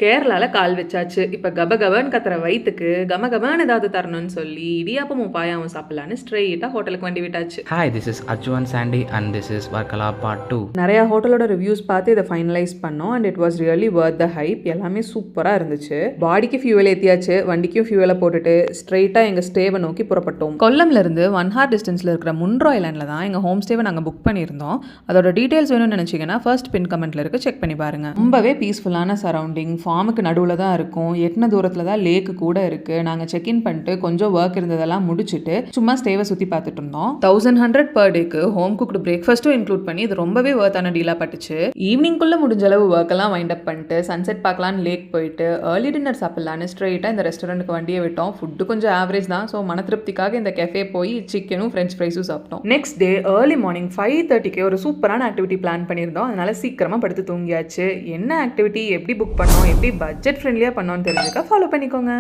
கேரளால கால் வச்சாச்சு. இப்ப கபகபன்னு கத்துற வயித்துக்கு கமகமன்னு ஏதாவது தரணும்னு சொல்லி இடியாப்பமும் பாயாவும் சாப்பிடலான்னு ஸ்ட்ரெயிட்டா ஹோட்டலுக்கு வண்டி விட்டாச்சு. Hi, this is Arju and Sandy and this is Varkala Part 2. நிறைய ஹோட்டலோட ரிவ்யூஸ் பார்த்து இதை ஃபைனலைஸ் பண்ணோம் and it was really worth the hype. எல்லாமே சூப்பரா இருந்துச்சு. பாடிக்கு ஃபியூவல் ஏத்தியாச்சு, வண்டிக்கும் ஃபியூவலை போட்டுட்டு ஸ்ட்ரெயிட்டா எங்க ஸ்டேவை நோக்கி புறப்பட்டோம். கொல்லம்ல இருந்து 1 hour டிஸ்டன்ஸ்ல இருக்கிற முன்ட்ரோ ஐலாண்ட்ல தான் எங்க ஹோம் ஸ்டேவை நாங்க புக் பண்ணியிருந்தோம். அதோட டீடைல்ஸ் வேணும்னு நினைச்சீங்கன்னா ஃபர்ஸ்ட் பின் கமெண்ட்ல இருக்கு, செக் பண்ணி பாருங்க. ரொம்பவே பீஸ்ஃபுல்லான சரௌண்டிங், ஃபார்முக்கு நடுவில் தான் இருக்கும். எட்டின தூரத்தில் தான் லேக்கு கூட இருக்கு. நாங்கள் செக்இன் பண்ணிட்டு கொஞ்சம் ஒர்க் இருந்ததெல்லாம் முடிச்சுட்டு சும்மா ஸ்டேவை சுற்றி பார்த்துட்டு இருந்தோம். 1100 பர் டேக்கு ஹோம் குக்டு பிரேக்ஃபாஸ்ட்டும் இன்க்ளூட் பண்ணி இது ரொம்பவே ஒர்த்தான டீலாக பட்டுச்சு. ஈவினிங்குள்ளே முடிஞ்ச அளவு ஒர்க் எல்லாம் வைண்ட் அப் பண்ணிட்டு சன்செட் பார்க்கலான்னு லேக் போயிட்டு ஏர்லி டின்னர் சாப்பிடலான்னு ஸ்ட்ரெயிட்டாக இந்த ரெஸ்டாரண்ட்டுக்கு வண்டியை விட்டோம். ஃபுட்டு கொஞ்சம் ஆவரேஜ் தான். ஸோ மன திருப்திக்காக இந்த கெஃபே போய் சிக்கனும் ஃப்ரெஞ்ச் ஃப்ரைஸும் சாப்பிட்டோம். நெக்ஸ்ட் டே ஏர்லி மார்னிங் 5:30க்கு ஒரு சூப்பரான ஆக்டிவிட்டி பிளான் பண்ணியிருந்தோம். அதனால சீக்கிரமாக படுத்து தூங்கியாச்சு. என்ன ஆக்டிவிட்டி, எப்படி புக் பண்ணோம், எப்படி பட்ஜெட் ஃப்ரெண்ட்லியாக பண்ணோன்னு தெரிஞ்சுக்க ஃபாலோ பண்ணிக்கோங்க.